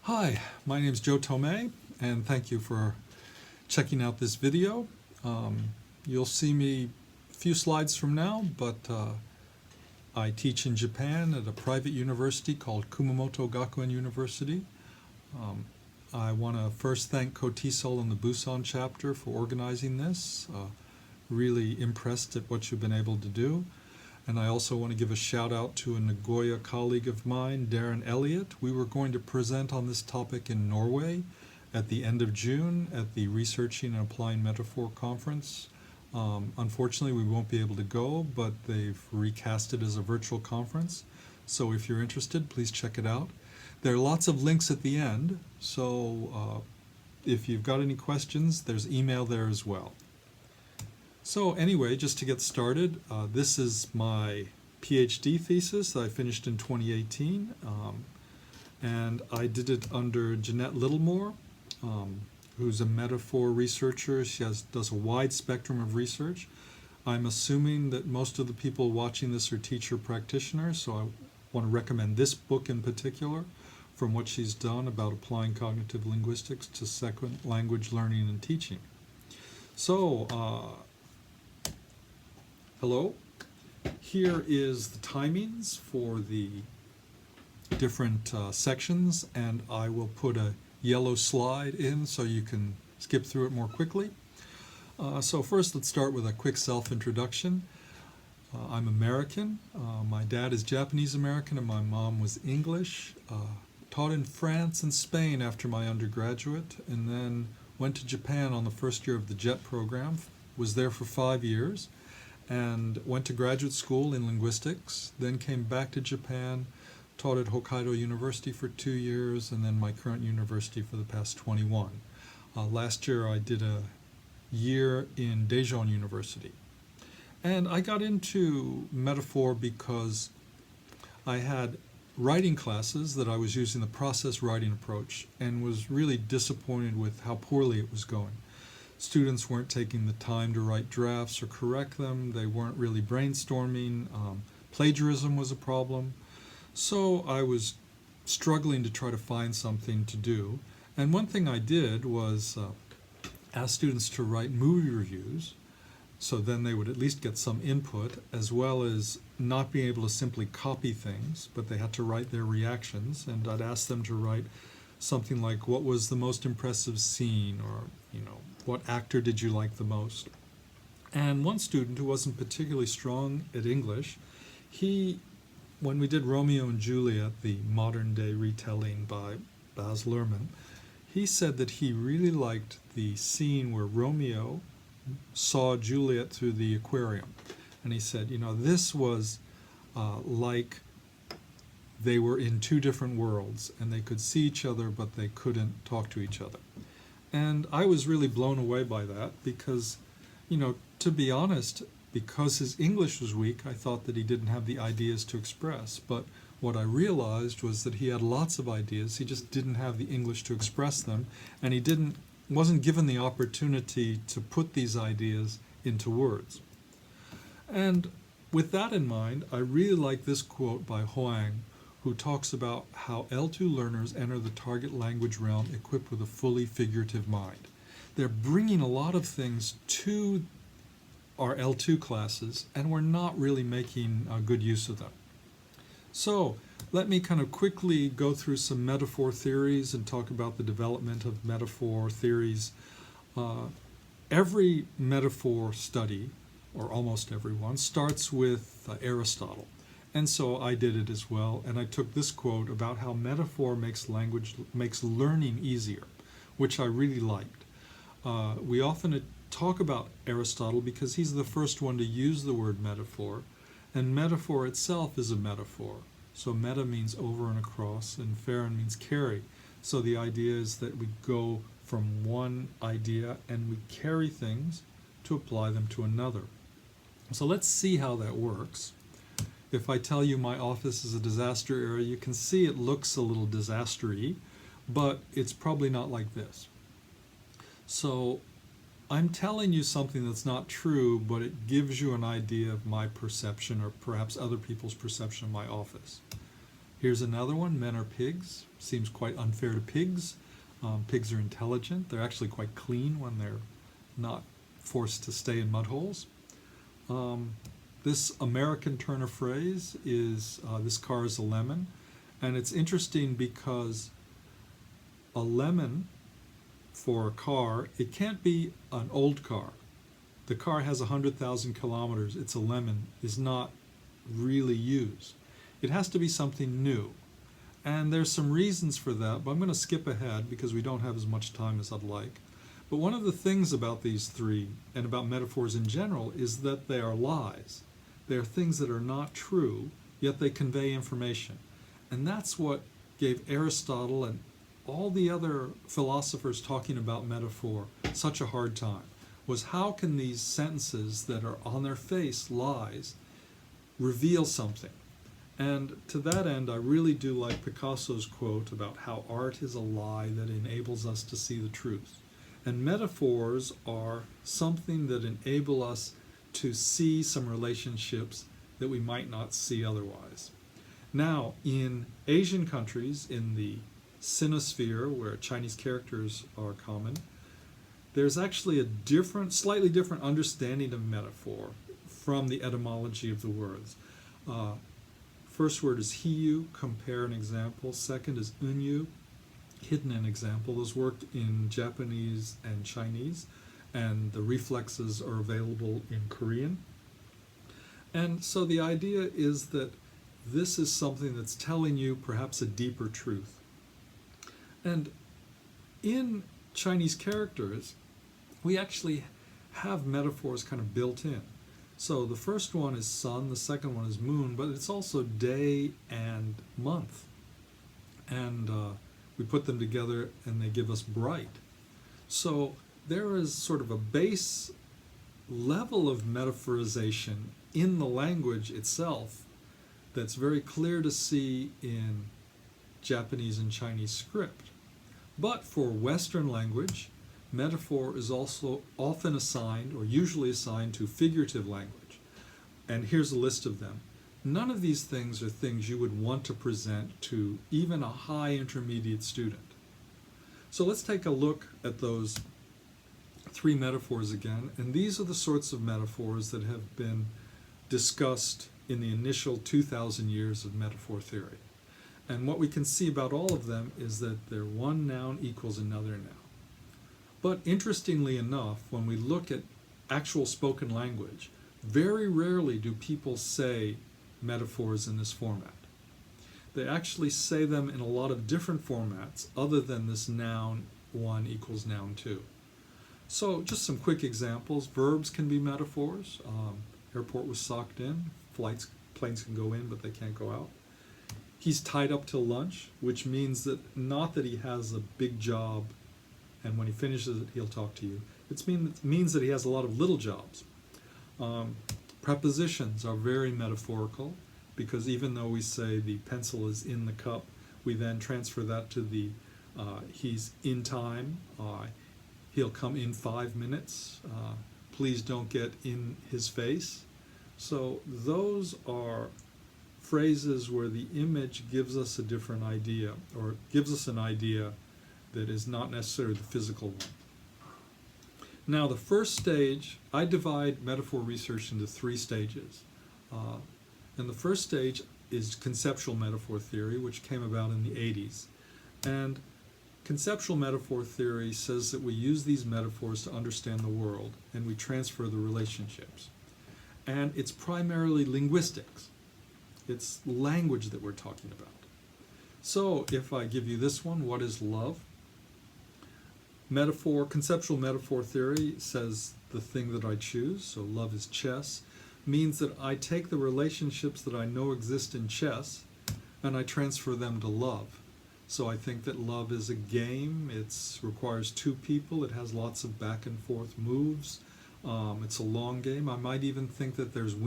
Hi, my name is Joe Tomei, and thank you for checking out this video. You'll see me a few slides from now, but I teach in Japan at a private university called Kumamoto Gakuen University. I want to first thank Kotisol and the Busan chapter for organizing this. Really impressed at what you've been able to do. And I also want to give a shout out to a Nagoya colleague of mine, Darren Elliott. We were going to present on this topic in Norway at the end of June at the Researching and Applying Metaphor Conference. Unfortunately, we won't be able to go, but they've recast it as a virtual conference. So if you're interested, please check it out. There are lots of links at the end, so if you've got any questions, there's email there as well. So anyway, just to get started, this is my PhD thesis that I finished in 2018, and I did it under Jeanette Littlemore, who's a metaphor researcher. She does a wide spectrum of research. I'm assuming that most of the people watching this are teacher practitioners, so I want to recommend this book in particular from what she's done about applying cognitive linguistics to second language learning and teaching. So, hello. Here is the timings for the different sections, and I will put a yellow slide in so you can skip through it more quickly. So first, let's start with a quick self-introduction. I'm American. My dad is Japanese American and my mom was English. Taught in France and Spain after my undergraduate, and then went to Japan on the first year of the JET program. Was there for 5 years. And went to graduate school in linguistics, then came back to Japan, taught at Hokkaido University for 2 years, and then my current university for the past 21. Last year I did a year in Daejeon University. And I got into metaphor because I had writing classes that I was using the process writing approach and was really disappointed with how poorly it was going. Students weren't taking the time to write drafts or correct them. They weren't really brainstorming. Plagiarism was a problem. So I was struggling to try to find something to do. And one thing I did was ask students to write movie reviews, so then they would at least get some input, as well as not being able to simply copy things, but they had to write their reactions. And I'd ask them to write something like, what was the most impressive scene, or, what actor did you like the most? And one student who wasn't particularly strong at English, when we did Romeo and Juliet, the modern day retelling by Baz Luhrmann, he said that he really liked the scene where Romeo saw Juliet through the aquarium. And he said, this was like they were in two different worlds, and they could see each other, but they couldn't talk to each other. And I was really blown away by that because, to be honest, because his English was weak, I thought that he didn't have the ideas to express. But what I realized was that he had lots of ideas. He just didn't have the English to express them, and he wasn't given the opportunity to put these ideas into words. And with that in mind, I really like this quote by Hoang, who talks about how L2 learners enter the target language realm equipped with a fully figurative mind. They're bringing a lot of things to our L2 classes, and we're not really making good use of them. So let me kind of quickly go through some metaphor theories and talk about the development of metaphor theories. Every metaphor study, or almost everyone, starts with Aristotle. And so I did it as well, and I took this quote about how metaphor makes learning easier, which I really liked. We often talk about Aristotle because he's the first one to use the word metaphor, and metaphor itself is a metaphor. So meta means over and across, and pheron means carry. So the idea is that we go from one idea and we carry things to apply them to another. So let's see how that works. If I tell you my office is a disaster area, you can see it looks a little disaster-y, but it's probably not like this. So I'm telling you something that's not true, but it gives you an idea of my perception, or perhaps other people's perception of my office. Here's another one, men are pigs. Seems quite unfair to pigs. Pigs are intelligent. They're actually quite clean when they're not forced to stay in mud holes. This American turn of phrase is, this car is a lemon. And it's interesting because a lemon for a car, it can't be an old car. The car has 100,000 kilometers. It's a lemon, is not really used. It has to be something new. And there's some reasons for that, but I'm going to skip ahead because we don't have as much time as I'd like. But one of the things about these three, and about metaphors in general, is that they are lies. They are things that are not true, yet they convey information. And that's what gave Aristotle and all the other philosophers talking about metaphor such a hard time, was how can these sentences that are on their face lies reveal something? And to that end, I really do like Picasso's quote about how art is a lie that enables us to see the truth. And metaphors are something that enable us to see some relationships that we might not see otherwise. Now, in Asian countries, in the Sinosphere, where Chinese characters are common, there's actually a different, slightly different understanding of metaphor from the etymology of the words. First word is hiyu, compare an example. Second is unyu, hidden an example. Those work in Japanese and Chinese, and the reflexes are available in Korean. And so the idea is that this is something that's telling you perhaps a deeper truth. And in Chinese characters, we actually have metaphors kind of built in. So the first one is sun, the second one is moon, but it's also day and month. And we put them together and they give us bright. So there is sort of a base level of metaphorization in the language itself that's very clear to see in Japanese and Chinese script. But for Western language, metaphor is also often assigned, or usually assigned, to figurative language. And here's a list of them. None of these things are things you would want to present to even a high intermediate student. So let's take a look at those three metaphors again. And these are the sorts of metaphors that have been discussed in the initial 2,000 years of metaphor theory. And what we can see about all of them is that they're one noun equals another noun. But interestingly enough, when we look at actual spoken language, very rarely do people say metaphors in this format. They actually say them in a lot of different formats other than this noun one equals noun two. So just some quick examples. Verbs can be metaphors. Airport was socked in. Planes can go in, but they can't go out. He's tied up till lunch, which means that not that he has a big job and when he finishes it, he'll talk to you. It means that he has a lot of little jobs. Prepositions are very metaphorical because even though we say the pencil is in the cup, we then transfer that to the he's in time, he'll come in 5 minutes, please don't get in his face. So those are phrases where the image gives us a different idea, or gives us an idea that is not necessarily the physical one. Now the first stage, I divide metaphor research into 3 stages. And the first stage is conceptual metaphor theory, which came about in the 80s. And conceptual metaphor theory says that we use these metaphors to understand the world, and we transfer the relationships. And it's primarily linguistics. It's language that we're talking about. So if I give you this one, what is love? Conceptual metaphor theory says the thing that I choose, so love is chess, means that I take the relationships that I know exist in chess and I transfer them to love. So I think that love is a game, it requires 2 people, it has lots of back and forth moves, it's a long game. I might even think that there's a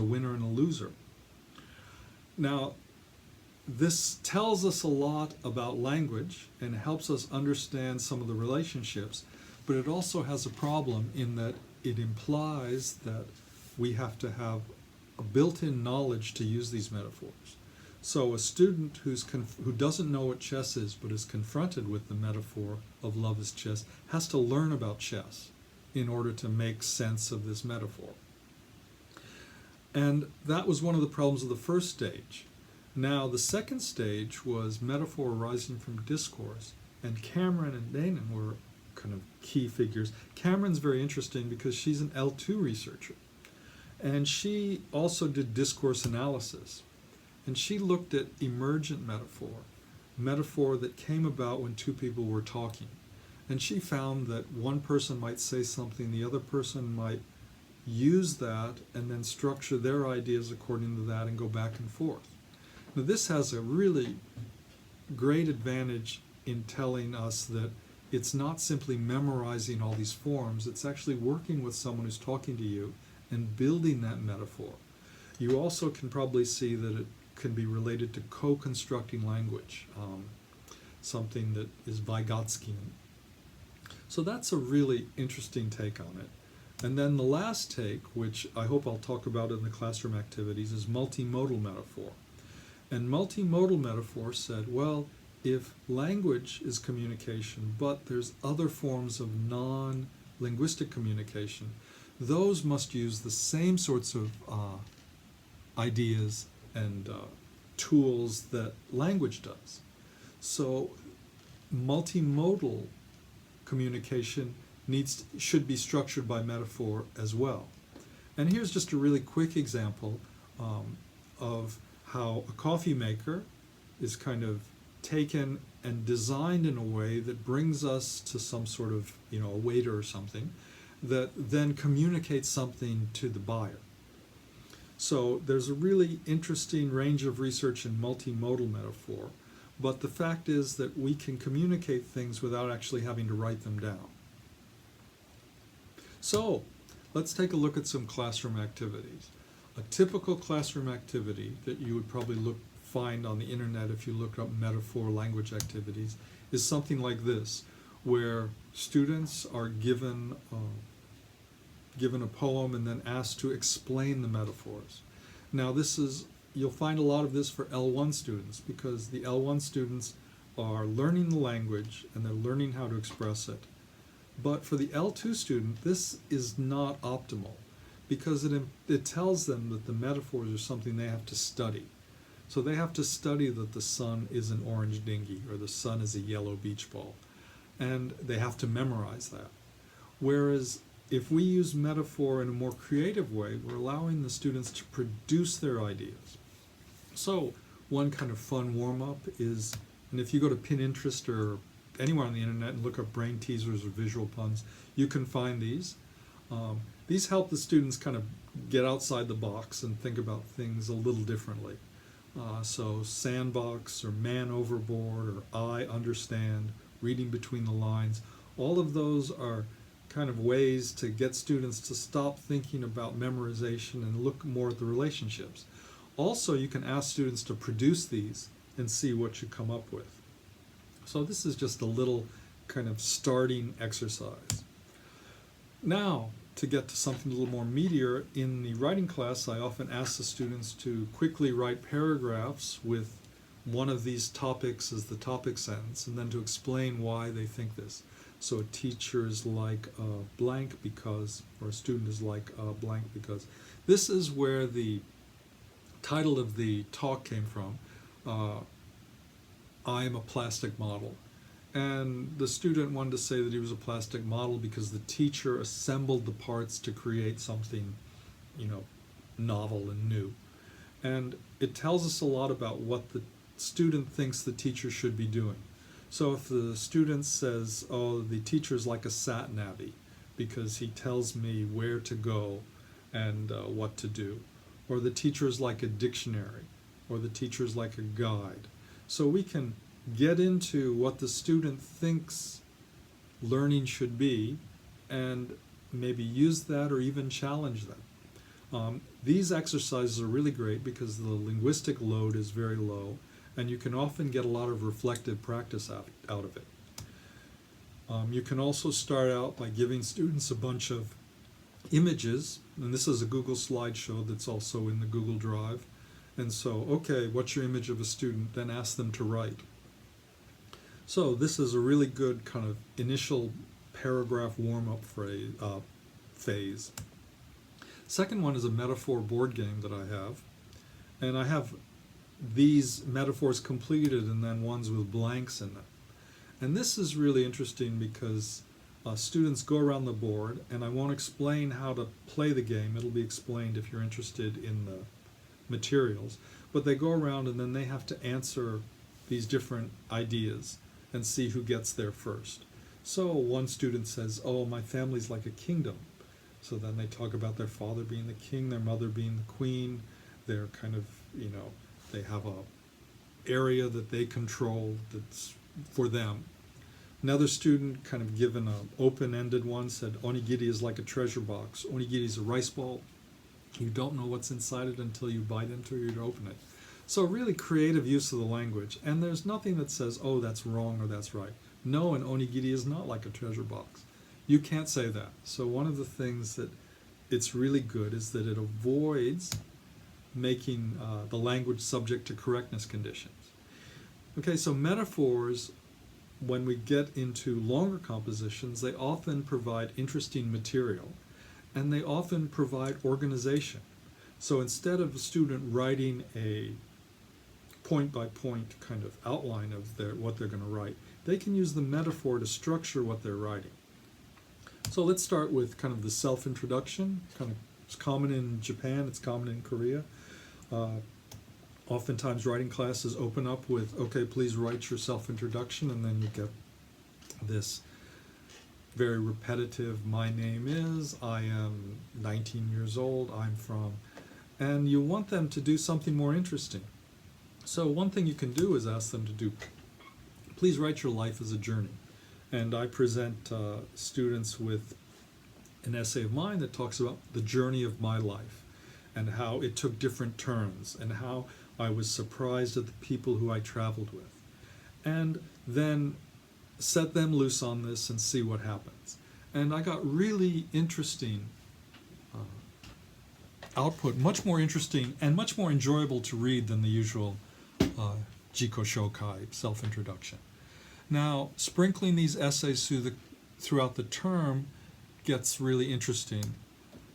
winner and a loser. Now, this tells us a lot about language and helps us understand some of the relationships, but it also has a problem in that it implies that we have to have a built-in knowledge to use these metaphors. So a student who doesn't know what chess is but is confronted with the metaphor of love is chess has to learn about chess in order to make sense of this metaphor. And that was one of the problems of the first stage. Now the second stage was metaphor arising from discourse, and Cameron and Danon were kind of key figures. Cameron's very interesting because she's an L2 researcher, and she also did discourse analysis. And she looked at emergent metaphor that came about when two people were talking. And she found that one person might say something, the other person might use that and then structure their ideas according to that and go back and forth. Now this has a really great advantage in telling us that it's not simply memorizing all these forms, it's actually working with someone who's talking to you and building that metaphor. You also can probably see that it can be related to co-constructing language, something that is Vygotskian. So that's a really interesting take on it. And then the last take, which I hope I'll talk about in the classroom activities, is multimodal metaphor. And multimodal metaphor said, well, if language is communication, but there's other forms of non-linguistic communication, those must use the same sorts of ideas and tools that language does. So multimodal communication should be structured by metaphor as well. And here's just a really quick example of how a coffee maker is kind of taken and designed in a way that brings us to some sort of, a waiter or something, that then communicates something to the buyer. So there's a really interesting range of research in multimodal metaphor, but the fact is that we can communicate things without actually having to write them down. So let's take a look at some classroom activities. A typical classroom activity that you would probably find on the internet if you look up metaphor language activities is something like this, where students are given a poem and then asked to explain the metaphors. Now you'll find a lot of this for L1 students, because the L1 students are learning the language and they're learning how to express it. But for the L2 student, this is not optimal, because it tells them that the metaphors are something they have to study. So they have to study that the sun is an orange dinghy or the sun is a yellow beach ball, and they have to memorize that. Whereas if we use metaphor in a more creative way, we're allowing the students to produce their ideas. So one kind of fun warm-up is, and if you go to Pinterest or anywhere on the internet and look up brain teasers or visual puns, you can find these. These help the students kind of get outside the box and think about things a little differently. So sandbox or man overboard or I understand, reading between the lines, all of those are kind of ways to get students to stop thinking about memorization and look more at the relationships. Also, you can ask students to produce these and see what you come up with. So this is just a little kind of starting exercise. Now, to get to something a little more meatier, in the writing class, I often ask the students to quickly write paragraphs with one of these topics as the topic sentence, and then to explain why they think this. So a teacher is like blank because, or a student is like blank because. This is where the title of the talk came from. I am a plastic model. And the student wanted to say that he was a plastic model because the teacher assembled the parts to create something, novel and new. And it tells us a lot about what the student thinks the teacher should be doing. So if the student says, oh, the teacher's like a sat-navvy because he tells me where to go and what to do, or the teacher's like a dictionary, or the teacher's like a guide. So we can get into what the student thinks learning should be and maybe use that or even challenge them. These exercises are really great because the linguistic load is very low, and you can often get a lot of reflective practice out of it. You can also start out by giving students a bunch of images, and this is a Google slideshow that's also in the Google Drive, And so, okay, what's your image of a student? Then ask them to write. So this is a really good kind of initial paragraph warm-up phase. Second one is a metaphor board game that I have. And I have these metaphors completed and then ones with blanks in them. And this is really interesting because students go around the board, and I won't explain how to play the game. It'll be explained if you're interested in the materials. But they go around and then they have to answer these different ideas and see who gets there first. So one student says, oh, my family's like a kingdom. So then they talk about their father being the king, their mother being the queen. They're kind of, they have a area that they control that's for them. Another student, kind of given an open-ended one, said onigiri is like a treasure box. Onigiri is a rice ball. You don't know what's inside it until you bite into it or you open it. So really creative use of the language. And there's nothing that says, oh, that's wrong or that's right. No, an onigiri is not like a treasure box. You can't say that. So one of the things that it's really good is that it avoids making the language subject to correctness conditions. Okay, so metaphors, when we get into longer compositions, they often provide interesting material, and they often provide organization. So instead of a student writing a point-by-point kind of outline of what they're going to write, they can use the metaphor to structure what they're writing. So let's start with kind of the self-introduction. It's common in Japan, it's common in Korea. Oftentimes writing classes open up with, okay, please write your self-introduction, and then you get this very repetitive, my name is, I am 19 years old, I'm from, and you want them to do something more interesting. So one thing you can do is ask them to do, please write your life as a journey. And I present students with an essay of mine that talks about the journey of my life and how it took different turns and how I was surprised at the people who I traveled with. And then set them loose on this and see what happens. And I got really interesting output, much more interesting and much more enjoyable to read than the usual Jiko Shokai, self-introduction. Now, sprinkling these essays throughout the term gets really interesting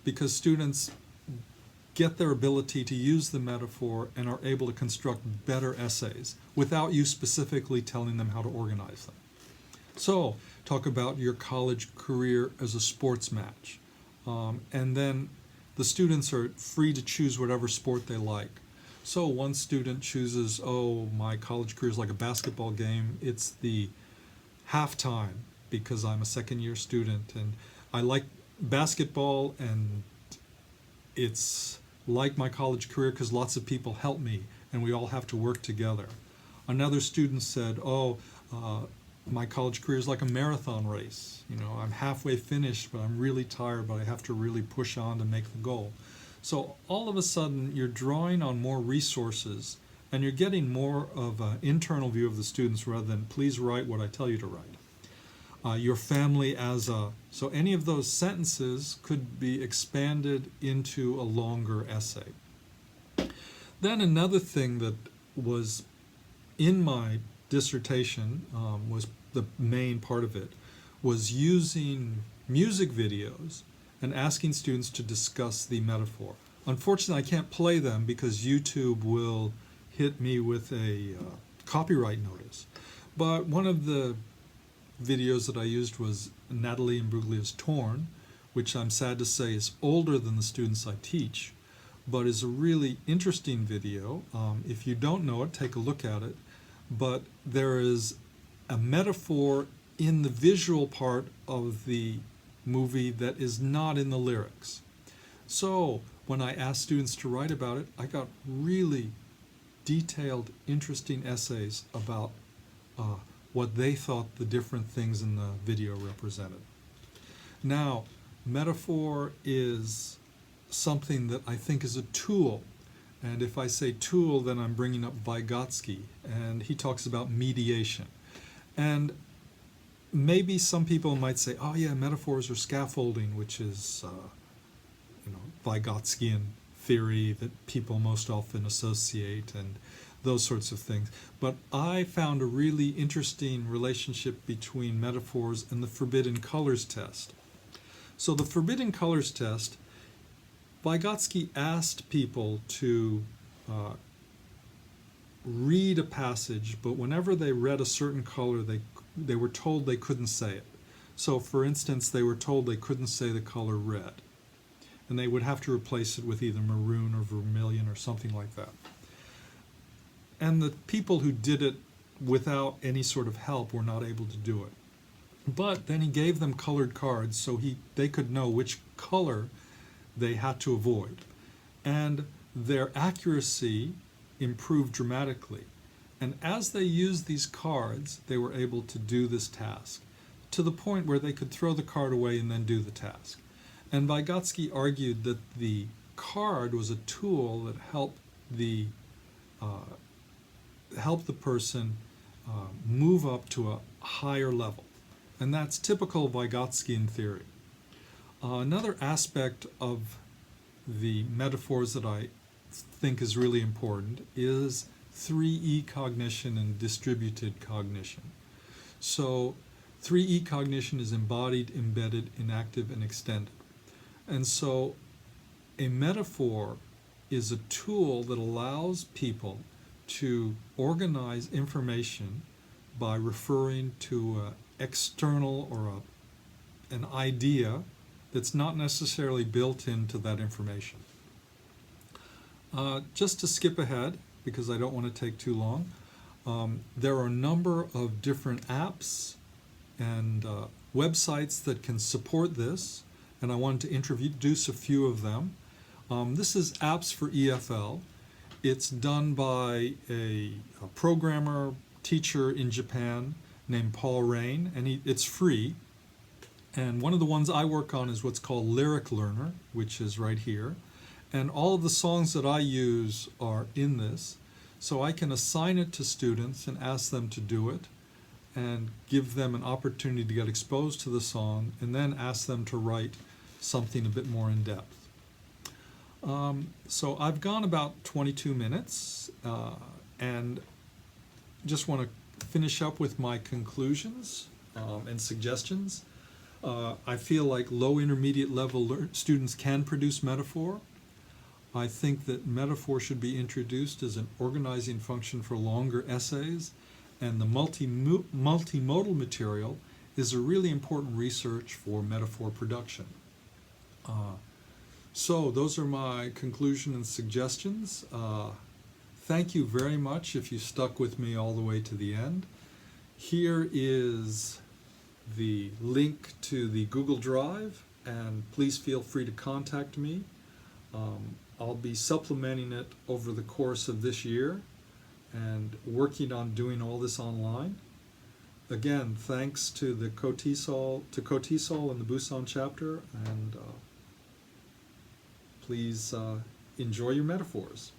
because students get their ability to use the metaphor and are able to construct better essays without you specifically telling them how to organize them. So, talk about your college career as a sports match. And then the students are free to choose whatever sport they like. So one student chooses, oh, my college career is like a basketball game. It's the halftime because I'm a second-year student. And I like basketball, and it's like my college career because lots of people help me, and we all have to work together. Another student said, oh, my college career is like a marathon race. I'm halfway finished, but I'm really tired, but I have to really push on to make the goal. So all of a sudden, you're drawing on more resources, and you're getting more of an internal view of the students rather than, please write what I tell you to write. Your family as a... So any of those sentences could be expanded into a longer essay. Then another thing that was in my dissertation, was the main part of it, was using music videos and asking students to discuss the metaphor. Unfortunately, I can't play them because YouTube will hit me with a copyright notice. But one of the videos that I used was Natalie Imbruglia's Torn, which I'm sad to say is older than the students I teach, but is a really interesting video. If you don't know it, take a look at it. But there is a metaphor in the visual part of the movie that is not in the lyrics. So when I asked students to write about it, I got really detailed, interesting essays about what they thought the different things in the video represented. Now, metaphor is something that I think is a tool. And if I say tool, then I'm bringing up Vygotsky, and he talks about mediation. And maybe some people might say, oh yeah, metaphors are scaffolding, which is, Vygotskian theory that people most often associate and those sorts of things. But I found a really interesting relationship between metaphors and the forbidden colors test. So the forbidden colors test, Vygotsky asked people to read a passage, but whenever they read a certain color, they were told they couldn't say it. So for instance, they were told they couldn't say the color red, and they would have to replace it with either maroon or vermilion or something like that. And the people who did it without any sort of help were not able to do it. But then he gave them colored cards so they could know which color they had to avoid. And their accuracy improved dramatically. And as they used these cards, they were able to do this task, to the point where they could throw the card away and then do the task. And Vygotsky argued that the card was a tool that helped the person move up to a higher level. And that's typical Vygotskyan theory. Another aspect of the metaphors that I think is really important is 3E cognition and distributed cognition. So 3E cognition is embodied, embedded, inactive, and extended. And so a metaphor is a tool that allows people to organize information by referring to an external or an idea that's not necessarily built into that information. Just to skip ahead, because I don't want to take too long, there are a number of different apps and websites that can support this, and I wanted to introduce a few of them. This is Apps for EFL. It's done by a programmer, teacher in Japan named Paul Rain, and it's free. And one of the ones I work on is what's called Lyric Learner, which is right here. And all of the songs that I use are in this. So I can assign it to students and ask them to do it and give them an opportunity to get exposed to the song, and then ask them to write something a bit more in depth. So I've gone about 22 minutes and just want to finish up with my conclusions and suggestions. I feel like low intermediate level students can produce metaphor. I think that metaphor should be introduced as an organizing function for longer essays, and the multimodal material is a really important research for metaphor production. So those are my conclusion and suggestions. Thank you very much if you stuck with me all the way to the end. Here is the link to the Google Drive, and please feel free to contact me. I'll be supplementing it over the course of this year and working on doing all this online. Again, thanks to the Cotisol and the Busan chapter, and please enjoy your metaphors.